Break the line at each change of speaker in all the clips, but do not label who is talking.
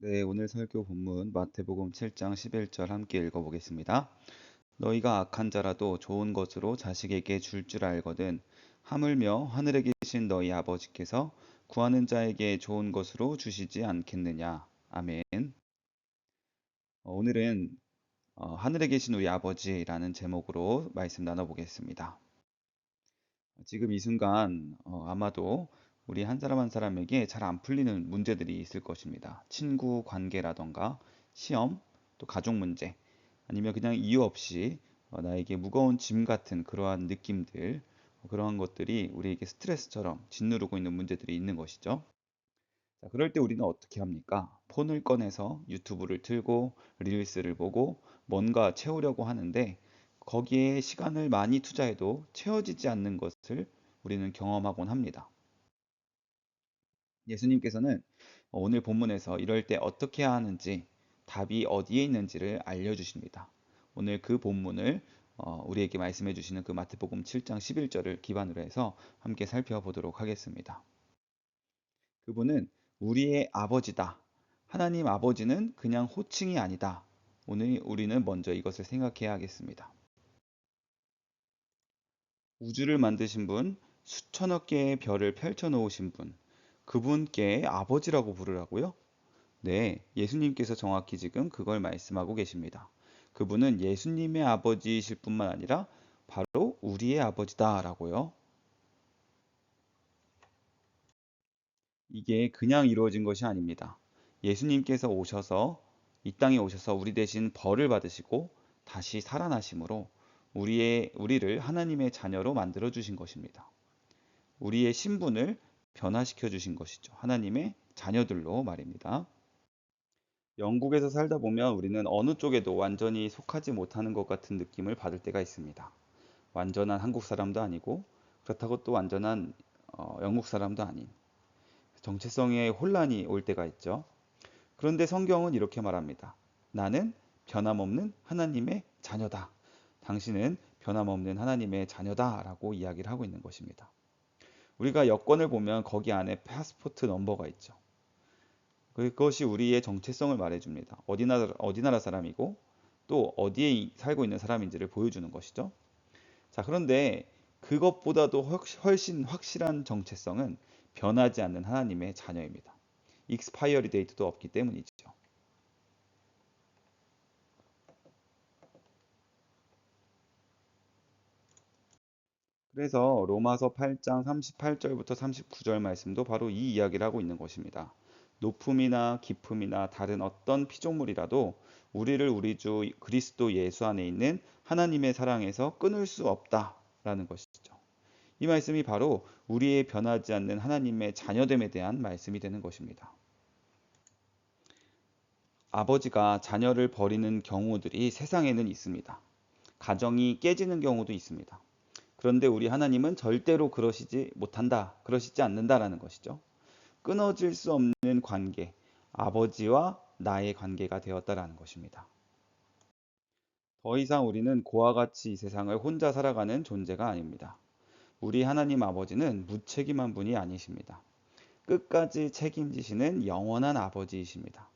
네, 오늘 설교 본문 마태복음 7장 11절 함께 읽어보겠습니다. 너희가 악한 자라도 좋은 것으로 자식에게 줄 알거든 하물며 하늘에 계신 너희 아버지께서 구하는 자에게 좋은 것으로 주시지 않겠느냐. 아멘. 오늘은 하늘에 계신 우리 아버지라는 제목으로 말씀 나눠보겠습니다. 지금 이 순간 아마도 우리 한 사람 한 사람에게 잘 안 풀리는 문제들이 있을 것입니다. 친구 관계라던가 시험, 또 가족 문제, 아니면 그냥 이유 없이 나에게 무거운 짐 같은 그러한 느낌들, 그러한 것들이 우리에게 스트레스처럼 짓누르고 있는 문제들이 있는 것이죠. 자, 그럴 때 우리는 어떻게 합니까? 폰을 꺼내서 유튜브를 틀고 릴스를 보고 뭔가 채우려고 하는데 거기에 시간을 많이 투자해도 채워지지 않는 것을 우리는 경험하곤 합니다. 예수님께서는 오늘 본문에서 이럴 때 어떻게 해야 하는지 답이 어디에 있는지를 알려주십니다. 오늘 그 본문을 우리에게 말씀해 주시는 그 마태복음 7장 11절을 기반으로 해서 함께 살펴보도록 하겠습니다. 그분은 우리의 아버지다. 하나님 아버지는 그냥 호칭이 아니다. 오늘 우리는 먼저 이것을 생각해야 하겠습니다. 우주를 만드신 분, 수천억 개의 별을 펼쳐 놓으신 분, 그분께 아버지라고 부르라고요? 네, 예수님께서 정확히 지금 그걸 말씀하고 계십니다. 그분은 예수님의 아버지이실 뿐만 아니라 바로 우리의 아버지다라고요. 이게 그냥 이루어진 것이 아닙니다. 예수님께서 오셔서 이 땅에 오셔서 우리 대신 벌을 받으시고 다시 살아나심으로 우리를 하나님의 자녀로 만들어 주신 것입니다. 우리의 신분을 변화시켜 주신 것이죠. 하나님의 자녀들로 말입니다. 영국에서 살다 보면 우리는 어느 쪽에도 완전히 속하지 못하는 것 같은 느낌을 받을 때가 있습니다. 완전한 한국 사람도 아니고 그렇다고 또 완전한 영국 사람도 아닌 정체성의 혼란이 올 때가 있죠. 그런데 성경은 이렇게 말합니다. 나는 변함없는 하나님의 자녀다. 당신은 변함없는 하나님의 자녀다라고 이야기를 하고 있는 것입니다. 우리가 여권을 보면 거기 안에 파스포트 넘버가 있죠. 그것이 우리의 정체성을 말해줍니다. 어디 나라 사람이고 또 어디에 살고 있는 사람인지를 보여주는 것이죠. 자, 그런데 그것보다도 훨씬 확실한 정체성은 변하지 않는 하나님의 자녀입니다. 익스파이어리 데이트도 없기 때문이죠. 그래서 로마서 8장 38절부터 39절 말씀도 바로 이 이야기를 하고 있는 것입니다. 높음이나 깊음이나 다른 어떤 피조물이라도 우리를 우리 주 그리스도 예수 안에 있는 하나님의 사랑에서 끊을 수 없다라는 것이죠. 이 말씀이 바로 우리의 변하지 않는 하나님의 자녀됨에 대한 말씀이 되는 것입니다. 아버지가 자녀를 버리는 경우들이 세상에는 있습니다. 가정이 깨지는 경우도 있습니다. 그런데 우리 하나님은 절대로 그러시지 못한다, 그러시지 않는다라는 것이죠. 끊어질 수 없는 관계, 아버지와 나의 관계가 되었다라는 것입니다. 더 이상 우리는 고와 같이 이 세상을 혼자 살아가는 존재가 아닙니다. 우리 하나님 아버지는 무책임한 분이 아니십니다. 끝까지 책임지시는 영원한 아버지이십니다.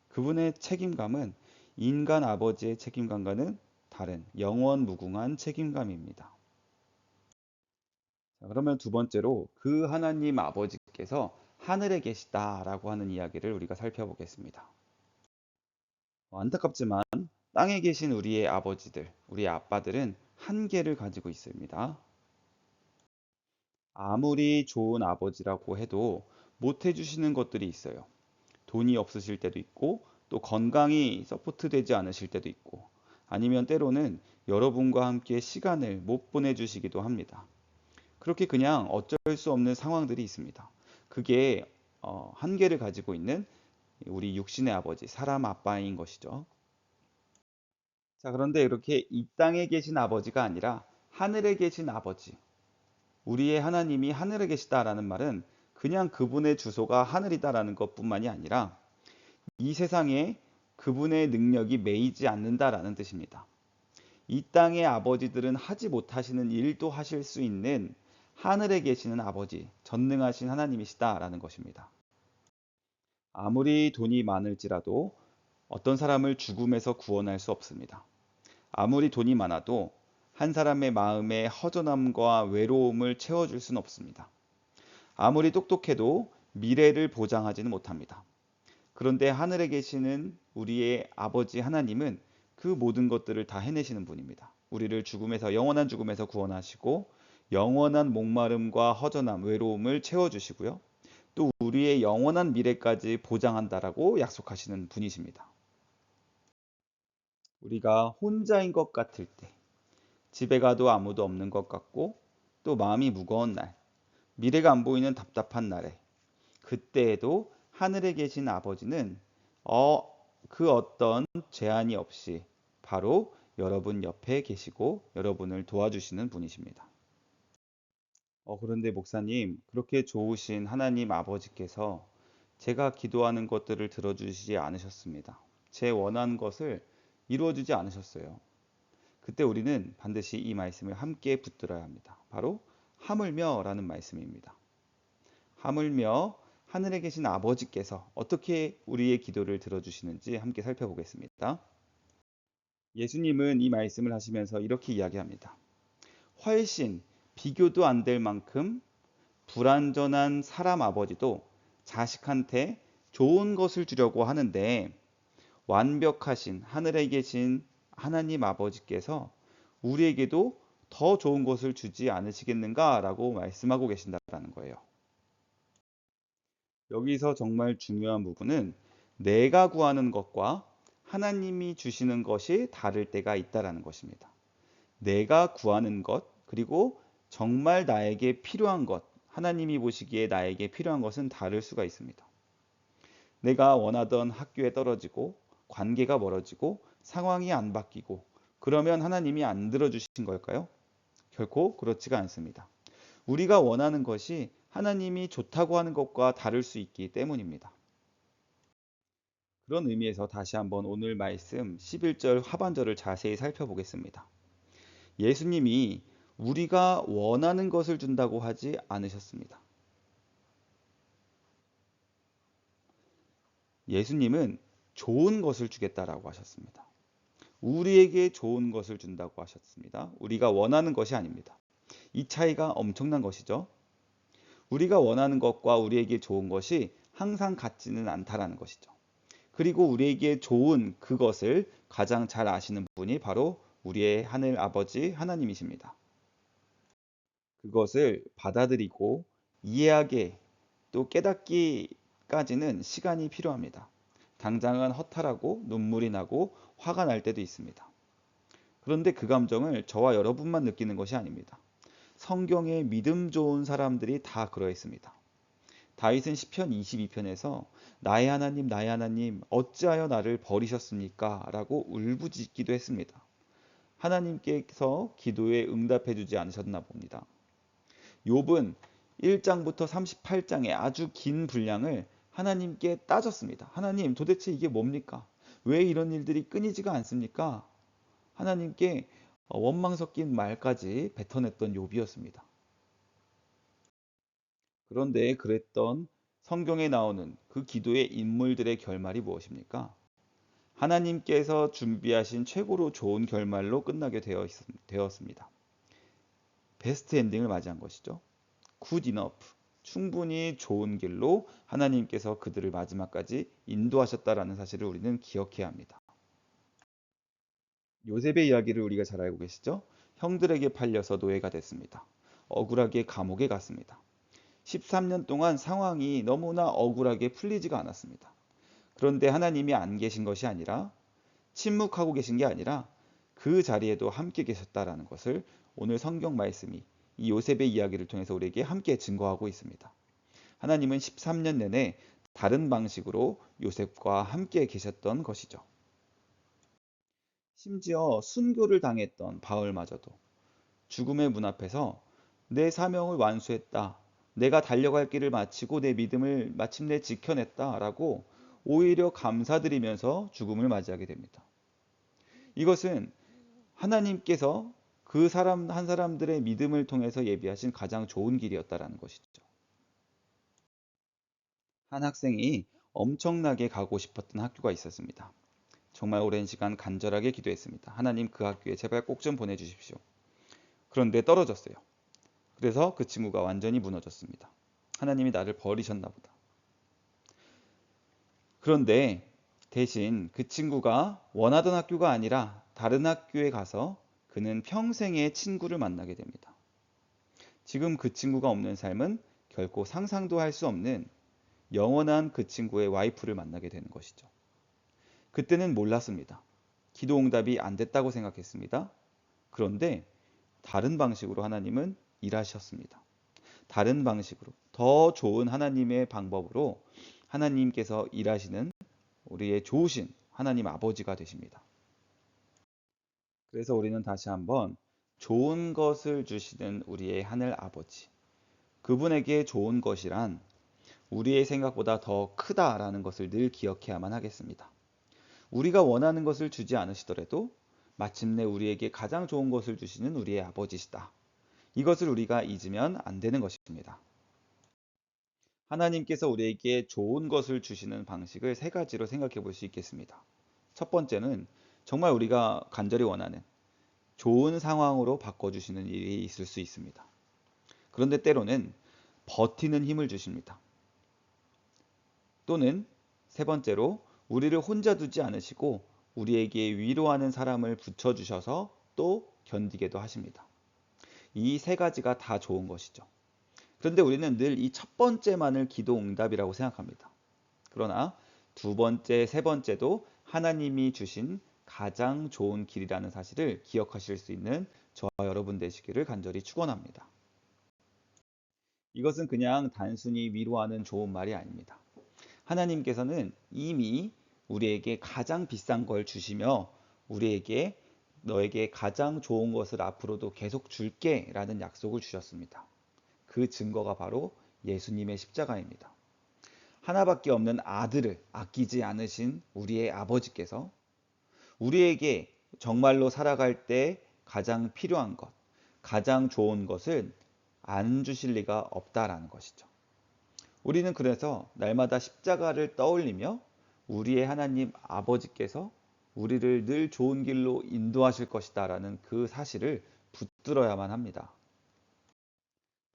그분의 책임감은 인간 아버지의 책임감과는 다른 영원 무궁한 책임감입니다. 자, 그러면 두 번째로 그 하나님 아버지께서 하늘에 계시다라고 하는 이야기를 우리가 살펴보겠습니다. 안타깝지만 땅에 계신 우리의 아버지들, 우리의 아빠들은 한계를 가지고 있습니다. 아무리 좋은 아버지라고 해도 못 해주시는 것들이 있어요. 돈이 없으실 때도 있고, 또 건강이 서포트되지 않으실 때도 있고, 아니면 때로는 여러분과 함께 시간을 못 보내주시기도 합니다. 그렇게 그냥 어쩔 수 없는 상황들이 있습니다. 그게 한계를 가지고 있는 우리 육신의 아버지, 사람 아빠인 것이죠. 자, 그런데 이렇게 이 땅에 계신 아버지가 아니라 하늘에 계신 아버지, 우리의 하나님이 하늘에 계시다라는 말은 그냥 그분의 주소가 하늘이다라는 것뿐만이 아니라 이 세상에 그분의 능력이 매이지 않는다라는 뜻입니다. 이 땅의 아버지들은 하지 못하시는 일도 하실 수 있는 하늘에 계시는 아버지, 전능하신 하나님이시다라는 것입니다. 아무리 돈이 많을지라도 어떤 사람을 죽음에서 구원할 수 없습니다. 아무리 돈이 많아도 한 사람의 마음의 허전함과 외로움을 채워줄 수는 없습니다. 아무리 똑똑해도 미래를 보장하지는 못합니다. 그런데 하늘에 계시는 우리의 아버지 하나님은 그 모든 것들을 다 해내시는 분입니다. 우리를 죽음에서, 영원한 죽음에서 구원하시고 영원한 목마름과 허전함, 외로움을 채워주시고요. 또 우리의 영원한 미래까지 보장한다라고 약속하시는 분이십니다. 우리가 혼자인 것 같을 때, 집에 가도 아무도 없는 것 같고, 또 마음이 무거운 날, 미래가 안 보이는 답답한 날에, 그때에도 하늘에 계신 아버지는 어, 그 어떤 제한이 없이 바로 여러분 옆에 계시고 여러분을 도와주시는 분이십니다. 그런데 목사님, 그렇게 좋으신 하나님 아버지께서 제가 기도하는 것들을 들어주시지 않으셨습니다. 제 원하는 것을 이루어주지 않으셨어요. 그때 우리는 반드시 이 말씀을 함께 붙들어야 합니다. 바로 하물며라는 말씀입니다. 하물며 하늘에 계신 아버지께서 어떻게 우리의 기도를 들어주시는지 함께 살펴보겠습니다. 예수님은 이 말씀을 하시면서 이렇게 이야기합니다. 훨씬 비교도 안 될 만큼 불완전한 사람 아버지도 자식한테 좋은 것을 주려고 하는데 완벽하신 하늘에 계신 하나님 아버지께서 우리에게도 더 좋은 것을 주지 않으시겠는가라고 말씀하고 계신다는 거예요. 여기서 정말 중요한 부분은 내가 구하는 것과 하나님이 주시는 것이 다를 때가 있다라는 것입니다. 내가 구하는 것, 그리고 정말 나에게 필요한 것, 하나님이 보시기에 나에게 필요한 것은 다를 수가 있습니다. 내가 원하던 학교에 떨어지고, 관계가 멀어지고, 상황이 안 바뀌고, 그러면 하나님이 안 들어주신 걸까요? 결코 그렇지가 않습니다. 우리가 원하는 것이 하나님이 좋다고 하는 것과 다를 수 있기 때문입니다. 그런 의미에서 다시 한번 오늘 말씀 11절 하반절을 자세히 살펴보겠습니다. 예수님이 우리가 원하는 것을 준다고 하지 않으셨습니다. 예수님은 좋은 것을 주겠다라고 하셨습니다. 우리에게 좋은 것을 준다고 하셨습니다. 우리가 원하는 것이 아닙니다. 이 차이가 엄청난 것이죠. 우리가 원하는 것과 우리에게 좋은 것이 항상 같지는 않다라는 것이죠. 그리고 우리에게 좋은 그것을 가장 잘 아시는 분이 바로 우리의 하늘 아버지 하나님이십니다. 그것을 받아들이고 이해하게 또 깨닫기까지는 시간이 필요합니다. 당장은 허탈하고 눈물이 나고 화가 날 때도 있습니다. 그런데 그 감정을 저와 여러분만 느끼는 것이 아닙니다. 성경의 믿음 좋은 사람들이 다 그러했습니다. 다윗은 시편 22편에서 나의 하나님 어찌하여 나를 버리셨습니까? 라고 울부짖기도 했습니다. 하나님께서 기도에 응답해 주지 않으셨나 봅니다. 욥은 1장부터 38장의 아주 긴 분량을 하나님께 따졌습니다. 하나님, 도대체 이게 뭡니까? 왜 이런 일들이 끊이지가 않습니까? 하나님께 원망 섞인 말까지 뱉어냈던 욥이었습니다. 그런데 그랬던 성경에 나오는 그 기도의 인물들의 결말이 무엇입니까? 하나님께서 준비하신 최고로 좋은 결말로 끝나게 되었습니다. 베스트 엔딩을 맞이한 것이죠. good enough. 충분히 좋은 길로 하나님께서 그들을 마지막까지 인도하셨다라는 사실을 우리는 기억해야 합니다. 요셉의 이야기를 우리가 잘 알고 계시죠? 형들에게 팔려서 노예가 됐습니다. 억울하게 감옥에 갔습니다. 13년 동안 상황이 너무나 억울하게 풀리지가 않았습니다. 그런데 하나님이 안 계신 것이 아니라 침묵하고 계신 게 아니라 그 자리에도 함께 계셨다라는 것을 오늘 성경 말씀이 이 요셉의 이야기를 통해서 우리에게 함께 증거하고 있습니다. 하나님은 13년 내내 다른 방식으로 요셉과 함께 계셨던 것이죠. 심지어 순교를 당했던 바울마저도 죽음의 문 앞에서 내 사명을 완수했다. 내가 달려갈 길을 마치고 내 믿음을 마침내 지켜냈다라고 오히려 감사드리면서 죽음을 맞이하게 됩니다. 이것은 하나님께서 그 사람 한 사람들의 믿음을 통해서 예비하신 가장 좋은 길이었다라는 것이죠. 한 학생이 엄청나게 가고 싶었던 학교가 있었습니다. 정말 오랜 시간 간절하게 기도했습니다. 하나님 그 학교에 제발 꼭 좀 보내주십시오. 그런데 떨어졌어요. 그래서 그 친구가 완전히 무너졌습니다. 하나님이 나를 버리셨나 보다. 그런데 대신 그 친구가 원하던 학교가 아니라 다른 학교에 가서 그는 평생의 친구를 만나게 됩니다. 지금 그 친구가 없는 삶은 결코 상상도 할 수 없는 영원한 그 친구의 와이프를 만나게 되는 것이죠. 그때는 몰랐습니다. 기도 응답이 안 됐다고 생각했습니다. 그런데 다른 방식으로 하나님은 일하셨습니다. 다른 방식으로, 더 좋은 하나님의 방법으로 하나님께서 일하시는 우리의 좋으신 하나님 아버지가 되십니다. 그래서 우리는 다시 한번 좋은 것을 주시는 우리의 하늘 아버지, 그분에게 좋은 것이란 우리의 생각보다 더 크다라는 것을 늘 기억해야만 하겠습니다. 우리가 원하는 것을 주지 않으시더라도 마침내 우리에게 가장 좋은 것을 주시는 우리의 아버지시다. 이것을 우리가 잊으면 안 되는 것입니다. 하나님께서 우리에게 좋은 것을 주시는 방식을 세 가지로 생각해 볼 수 있겠습니다. 첫 번째는 정말 우리가 간절히 원하는 좋은 상황으로 바꿔주시는 일이 있을 수 있습니다. 그런데 때로는 버티는 힘을 주십니다. 또는 세 번째로 우리를 혼자 두지 않으시고 우리에게 위로하는 사람을 붙여주셔서 또 견디게도 하십니다. 이 세 가지가 다 좋은 것이죠. 그런데 우리는 늘 이 첫 번째만을 기도 응답이라고 생각합니다. 그러나 두 번째, 세 번째도 하나님이 주신 가장 좋은 길이라는 사실을 기억하실 수 있는 저와 여러분 되시기를 간절히 축원합니다. 이것은 그냥 단순히 위로하는 좋은 말이 아닙니다. 하나님께서는 이미 우리에게 가장 비싼 걸 주시며 우리에게 너에게 가장 좋은 것을 앞으로도 계속 줄게 라는 약속을 주셨습니다. 그 증거가 바로 예수님의 십자가입니다. 하나밖에 없는 아들을 아끼지 않으신 우리의 아버지께서 우리에게 정말로 살아갈 때 가장 필요한 것, 가장 좋은 것을 안 주실 리가 없다라는 것이죠. 우리는 그래서 날마다 십자가를 떠올리며 우리의 하나님 아버지께서 우리를 늘 좋은 길로 인도하실 것이다라는 그 사실을 붙들어야만 합니다.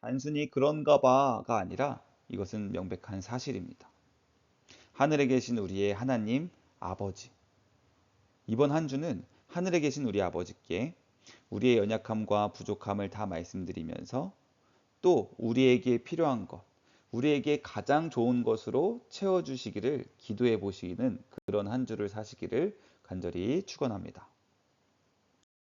단순히 그런가 봐가 아니라 이것은 명백한 사실입니다. 하늘에 계신 우리의 하나님 아버지. 이번 한 주는 하늘에 계신 우리 아버지께 우리의 연약함과 부족함을 다 말씀드리면서 또 우리에게 필요한 것, 우리에게 가장 좋은 것으로 채워주시기를 기도해 보시는 그런 한 주를 사시기를 간절히 축원합니다.